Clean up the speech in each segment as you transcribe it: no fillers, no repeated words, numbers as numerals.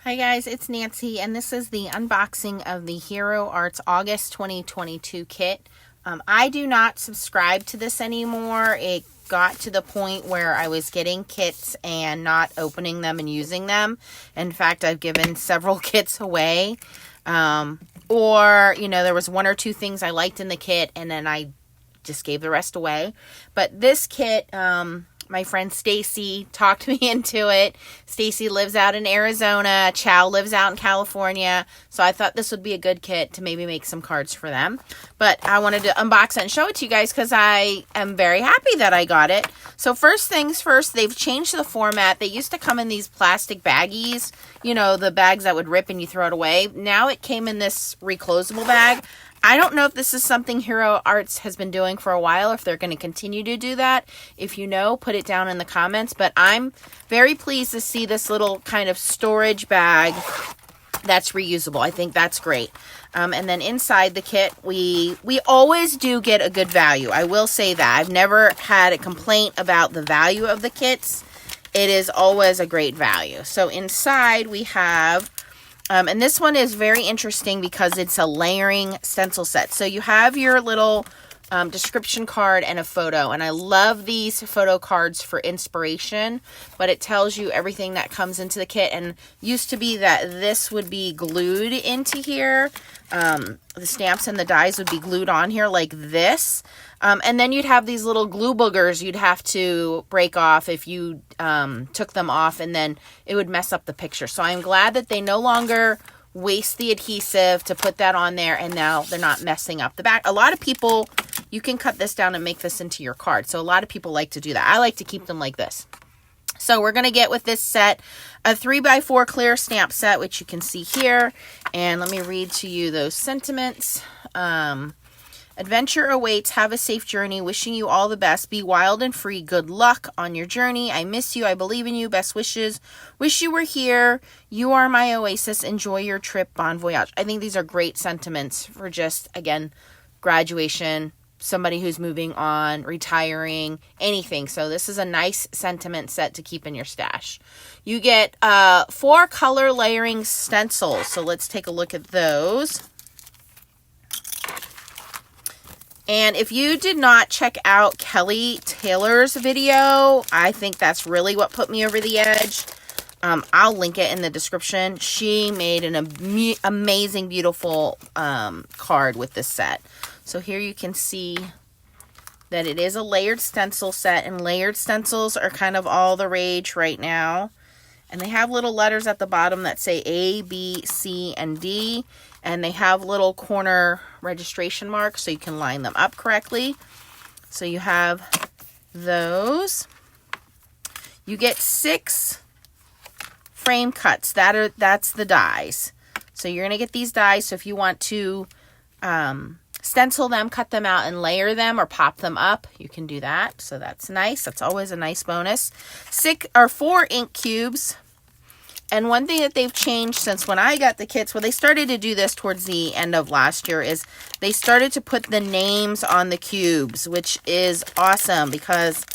Hi guys, it's Nancy, and this is the unboxing of the Hero Arts August 2022 kit. I do not subscribe to this anymore. It got to the point where I was getting kits and not opening them and using them. In fact, I've given several kits away. Or, there was one or two things I liked in the kit, and then I just gave the rest away. But this kit, my friend Stacy talked me into it. Stacy lives out in Arizona. Chow lives out in California. So I thought this would be a good kit to maybe make some cards for them. But I wanted to unbox it and show it to you guys because I am very happy that I got it. So first things first, they've changed the format. They used to come in these plastic baggies, the bags that would rip and you throw it away. Now it came in this reclosable bag. I don't know if this is something Hero Arts has been doing for a while, if they're going to continue to do that. If you know, put it down in the comments. But I'm very pleased to see this little kind of storage bag that's reusable. I think that's great. And then inside the kit, we always do get a good value. I will say that. I've never had a complaint about the value of the kits. It is always a great value. So inside we have... and this one is very interesting because it's a layering stencil set. So you have your little description card and a photo. And I love these photo cards for inspiration. But it tells you everything that comes into the kit. And used to be that this would be glued into here. The stamps and the dies would be glued on here like this. And then you'd have these little glue boogers you'd have to break off if you took them off, and then it would mess up the picture. So I'm glad that they no longer waste the adhesive to put that on there, and now they're not messing up the back. A lot of people, you can cut this down and make this into your card. So a lot of people like to do that. I like to keep them like this. So we're going to get with this set a 3x4 clear stamp set, which you can see here. And let me read to you those sentiments. Adventure awaits. Have a safe journey. Wishing you all the best. Be wild and free. Good luck on your journey. I miss you. I believe in you. Best wishes. Wish you were here. You are my oasis. Enjoy your trip. Bon voyage. I think these are great sentiments for just, again, graduation, somebody who's moving on, retiring, anything. So this is a nice sentiment set to keep in your stash. You get 4 color layering stencils. So let's take a look at those. And if you did not check out Kelly Taylor's video, I think that's really what put me over the edge. I'll link it in the description. She made an amazing, beautiful card with this set. So here you can see that it is a layered stencil set, and layered stencils are kind of all the rage right now. And they have little letters at the bottom that say A, B, C, and D. And they have little corner registration marks so you can line them up correctly. So you have those. You get 6 frame cuts. That's the dies. So you're going to get these dies. So if you want to stencil them, cut them out, and layer them or pop them up, you can do that. So that's nice. That's always a nice bonus. 4 ink cubes. And one thing that they've changed since when I got the kits, well, they started to do this towards the end of last year, is they started to put the names on the cubes, which is awesome because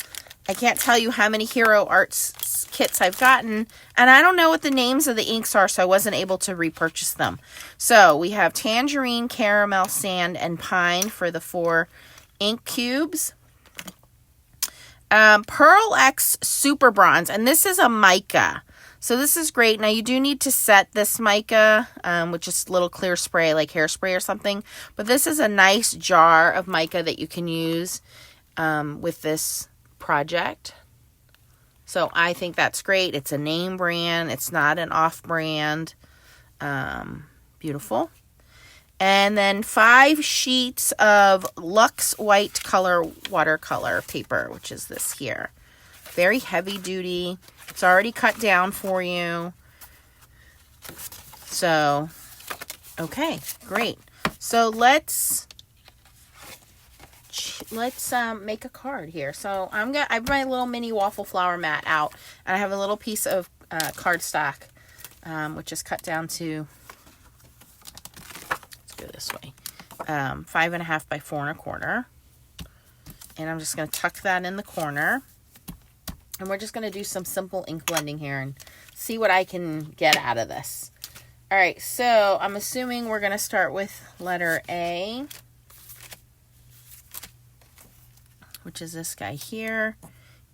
I can't tell you how many Hero Arts kits I've gotten, and I don't know what the names of the inks are, so I wasn't able to repurchase them. So we have Tangerine, Caramel, Sand, and Pine for the 4 ink cubes. Pearl X Super Bronze, and this is a mica. So this is great. Now you do need to set this mica, which is a little clear spray, like hairspray or something. But this is a nice jar of mica that you can use with this project. So I think that's great. It's a name brand. It's not an off-brand. Beautiful. And then 5 sheets of Luxe White Color watercolor paper, which is this here. Very heavy duty. It's already cut down for you. So, okay, great. So let's make a card here. So I have my little mini waffle flower mat out, and I have a little piece of cardstock, which is cut down to, let's go this way, 5.5 by 4 1/4. And I'm just going to tuck that in the corner. And we're just going to do some simple ink blending here and see what I can get out of this. All right, so I'm assuming we're going to start with letter A, which is this guy here.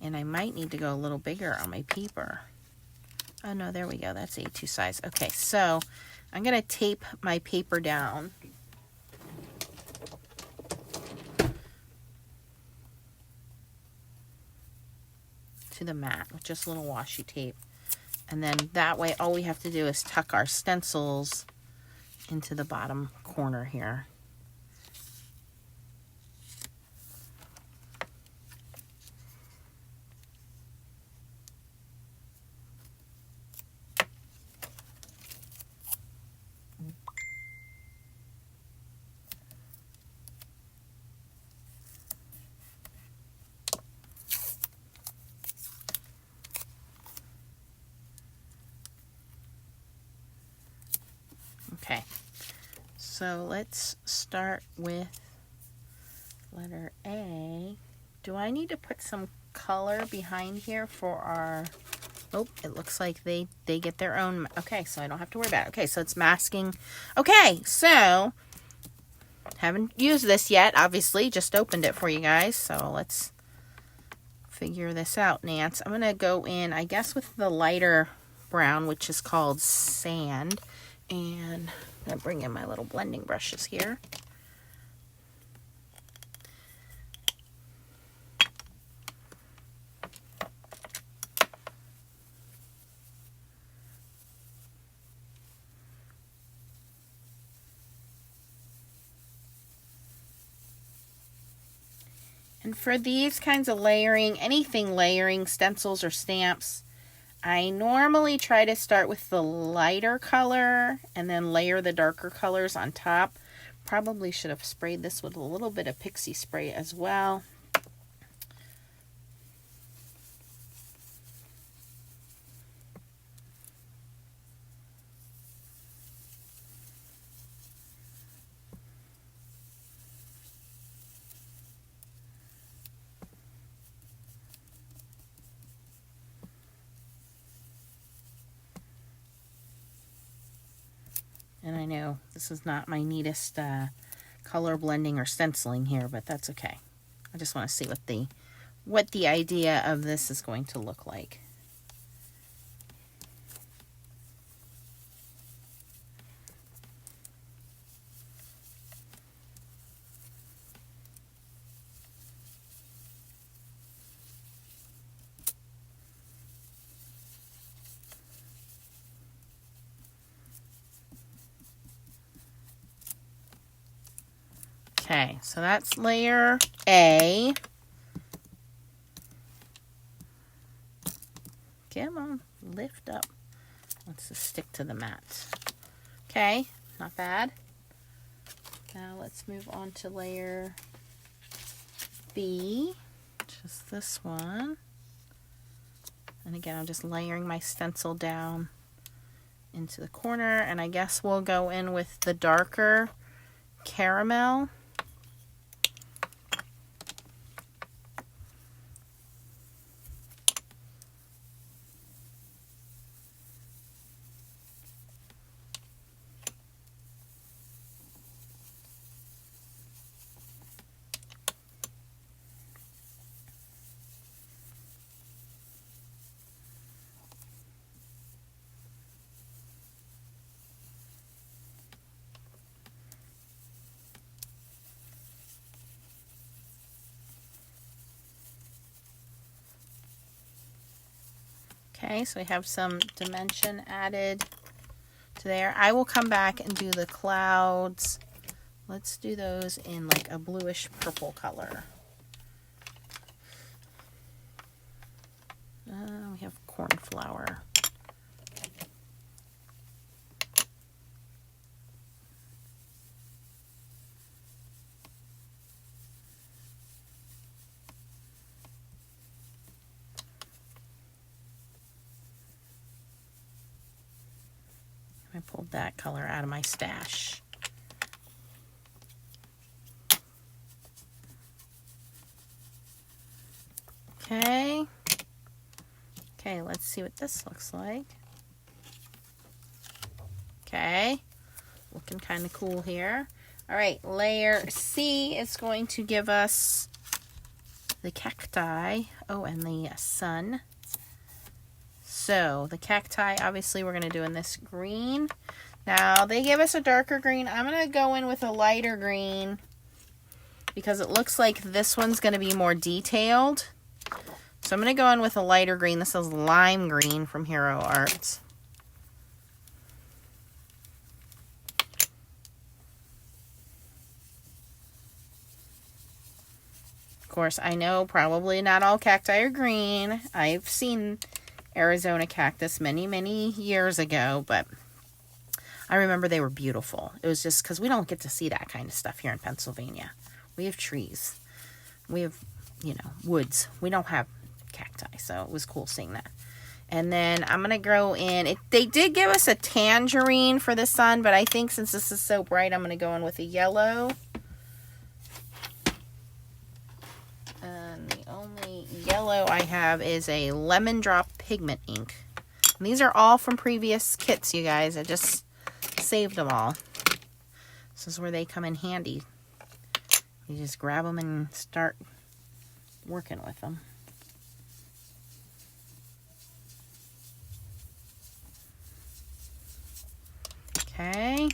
And I might need to go a little bigger on my paper. Oh no, there we go. That's A2 size. Okay, so I'm going to tape my paper down. To the mat with just a little washi tape. And then that way all we have to do is tuck our stencils into the bottom corner here. Okay, so let's start with letter A. Do I need to put some color behind here for our... Oh, it looks like they get their own... Okay, so I don't have to worry about it. Okay, so it's masking. Okay, so haven't used this yet, obviously. Just opened it for you guys, so let's figure this out, Nance. I'm going to go in, I guess, with the lighter brown, which is called Sand. And I'm going to bring in my little blending brushes here. And for these kinds of layering, anything layering, stencils or stamps, I normally try to start with the lighter color and then layer the darker colors on top. Probably should have sprayed this with a little bit of pixie spray as well. And I know this is not my neatest color blending or stenciling here, but that's okay. I just want to see what the idea of this is going to look like. Okay, so that's layer A. Come on, lift up. Let's just stick to the mat. Okay, not bad. Now let's move on to layer B, which is this one. And again, I'm just layering my stencil down into the corner, and I guess we'll go in with the darker caramel. Okay, so we have some dimension added to there. I will come back and do the clouds. Let's do those in like a bluish purple color. We have cornflower. I pulled that color out of my stash. Okay. Okay, let's see what this looks like. Okay, looking kind of cool here. All right, layer C is going to give us the cacti. Oh, and the sun. So the cacti, obviously, we're going to do in this green. Now, they give us a darker green. I'm going to go in with a lighter green because it looks like this one's going to be more detailed. So I'm going to go in with a lighter green. This is lime green from Hero Arts. Of course, I know probably not all cacti are green. I've seen Arizona cactus many, many years ago, but I remember they were beautiful. It was just because we don't get to see that kind of stuff here in Pennsylvania. We have trees. We have, you know, woods. We don't have cacti, so it was cool seeing that. And then I'm going to go in. They did give us a tangerine for the sun, but I think since this is so bright, I'm going to go in with a yellow. And the only yellow I have is a lemon drop pigment ink. And these are all from previous kits, you guys. I just saved them all. This is where they come in handy. You just grab them and start working with them. Okay.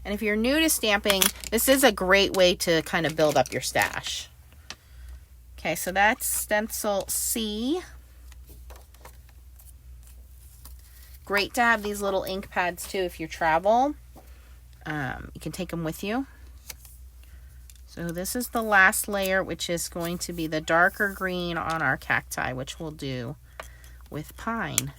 And if you're new to stamping, this is a great way to kind of build up your stash. Okay, so that's stencil C. Great to have these little ink pads too if you travel. You can take them with you. So this is the last layer, which is going to be the darker green on our cacti, which we'll do with pine.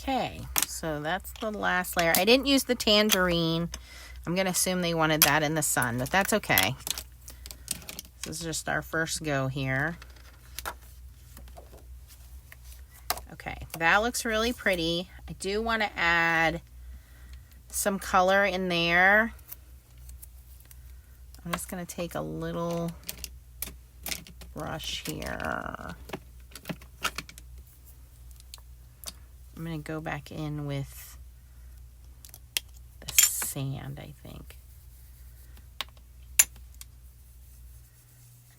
Okay, so that's the last layer. I didn't use the tangerine. I'm going to assume they wanted that in the sun, but that's okay. This is just our first go here. Okay, that looks really pretty. I do want to add some color in there. I'm just going to take a little brush here. I'm going to go back in with the sand, I think.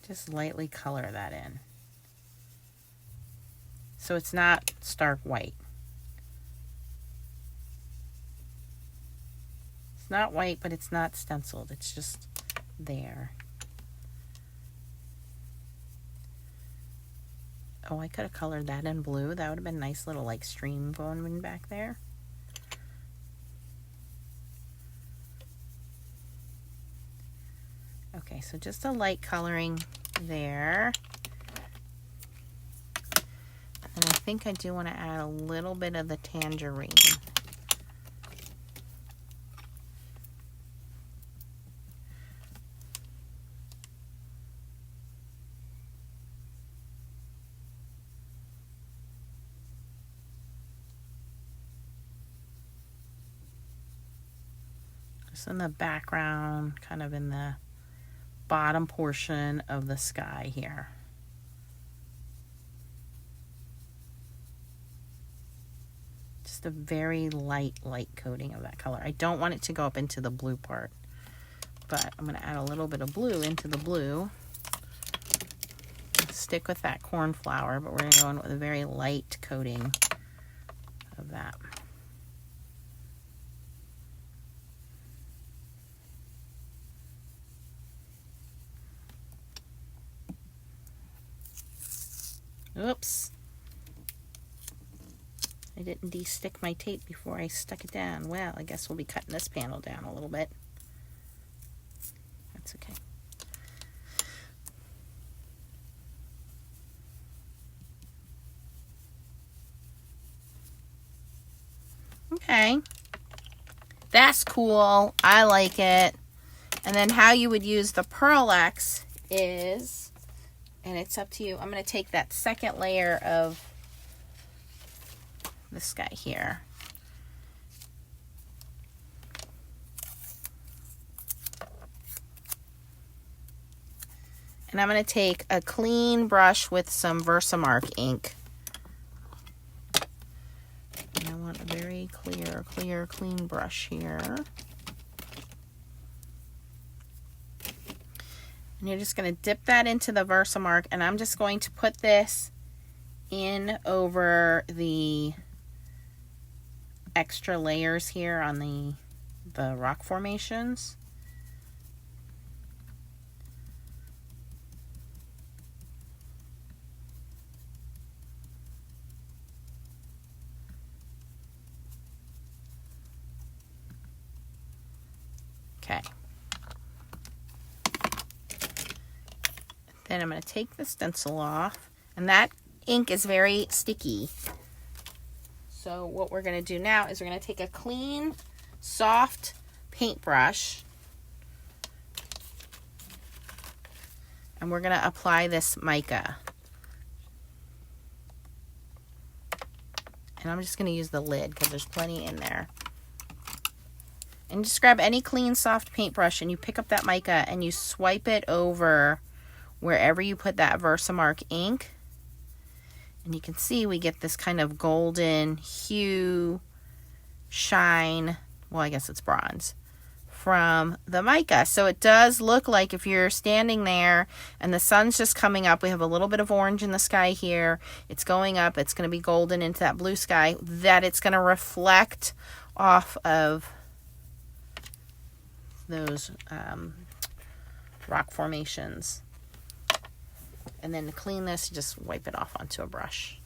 Just lightly color that in. So it's not stark white. It's not white, but it's not stenciled. It's just there. Oh, I could have colored that in blue. That would have been a nice little like stream going back there. Okay, so just a light coloring there. And I think I do want to add a little bit of the tangerine. Just in the background, kind of in the bottom portion of the sky here. Just a very light coating of that color. I don't want it to go up into the blue part, but I'm going to add a little bit of blue into the blue. Stick with that cornflower, but we're going to go in with a very light coating of that. Oops. I didn't de-stick my tape before I stuck it down. Well, I guess we'll be cutting this panel down a little bit. That's okay. Okay. That's cool. I like it. And then how you would use the Pearl X is, and it's up to you. I'm going to take that second layer of this guy here. And I'm going to take a clean brush with some Versamark ink. And I want a very clean brush here. And you're just going to dip that into the Versamark, and I'm just going to put this in over the extra layers here on the rock formations. Okay. Then I'm going to take the stencil off, and that ink is very sticky. So what we're going to do now is we're going to take a clean, soft paintbrush, and we're going to apply this mica. And I'm just going to use the lid because there's plenty in there. And just grab any clean, soft paintbrush, and you pick up that mica and you swipe it over wherever you put that Versamark ink. And you can see we get this kind of golden hue, shine, well, I guess it's bronze, from the mica. So it does look like if you're standing there and the sun's just coming up, we have a little bit of orange in the sky here, it's going up, it's going to be golden into that blue sky, that it's going to reflect off of those rock formations. And then to clean this, just wipe it off onto a brush.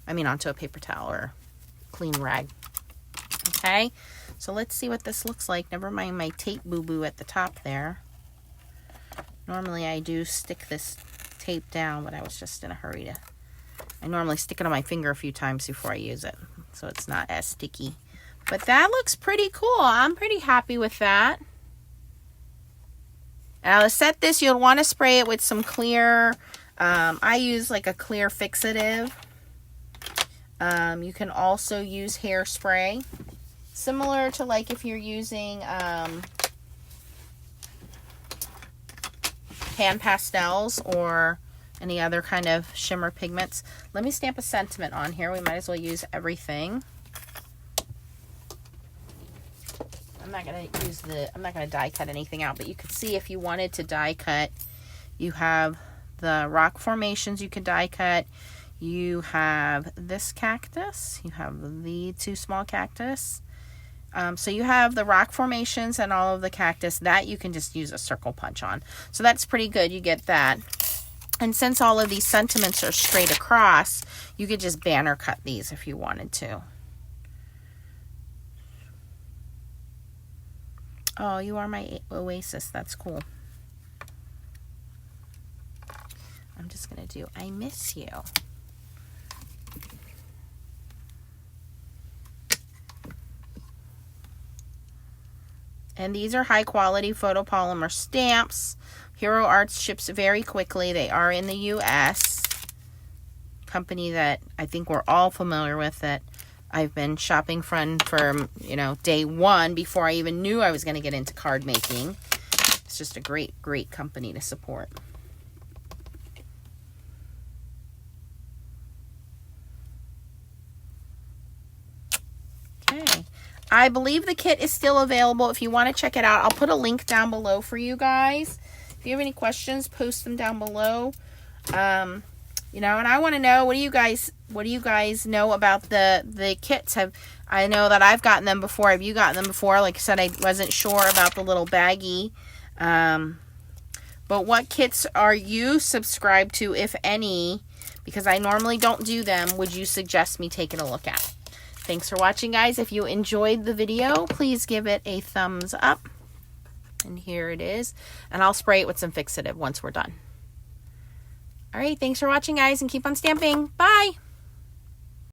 Onto a paper towel or clean rag. Okay, so let's see what this looks like. Never mind my tape boo-boo at the top there. Normally I do stick this tape down, but I was just in a hurry I normally stick it on my finger a few times before I use it, so it's not as sticky. But that looks pretty cool. I'm pretty happy with that. Now to set this, you'll want to spray it with some clear, I use like a clear fixative. You can also use hairspray, similar to like if you're using pan pastels or any other kind of shimmer pigments. Let me stamp a sentiment on here. We might as well use everything. I'm not going to die cut anything out, but you could see if you wanted to die cut, you have the rock formations you could die cut. You have this cactus. You have the two small cactus. So you have the rock formations and all of the cactus that you can just use a circle punch on. So that's pretty good. You get that. And since all of these sentiments are straight across, you could just banner cut these if you wanted to. Oh, you are my oasis. That's cool. I'm just going to do I miss you. And these are high quality photopolymer stamps. Hero Arts ships very quickly. They are in the US. Company that I think we're all familiar with, that I've been shopping from day one before I even knew I was going to get into card making. It's just a great, great company to support. Okay. I believe the kit is still available. If you want to check it out, I'll put a link down below for you guys. If you have any questions, post them down below. And I want to know, what do you guys know about the kits? I know that I've gotten them before. Have you gotten them before? Like I said, I wasn't sure about the little baggie. But what kits are you subscribed to, if any? because I normally don't do them, would you suggest me taking a look at? Thanks for watching, guys. If you enjoyed the video, please give it a thumbs up. And here it is. And I'll spray it with some fixative once we're done. All right, thanks for watching, guys, and keep on stamping. Bye!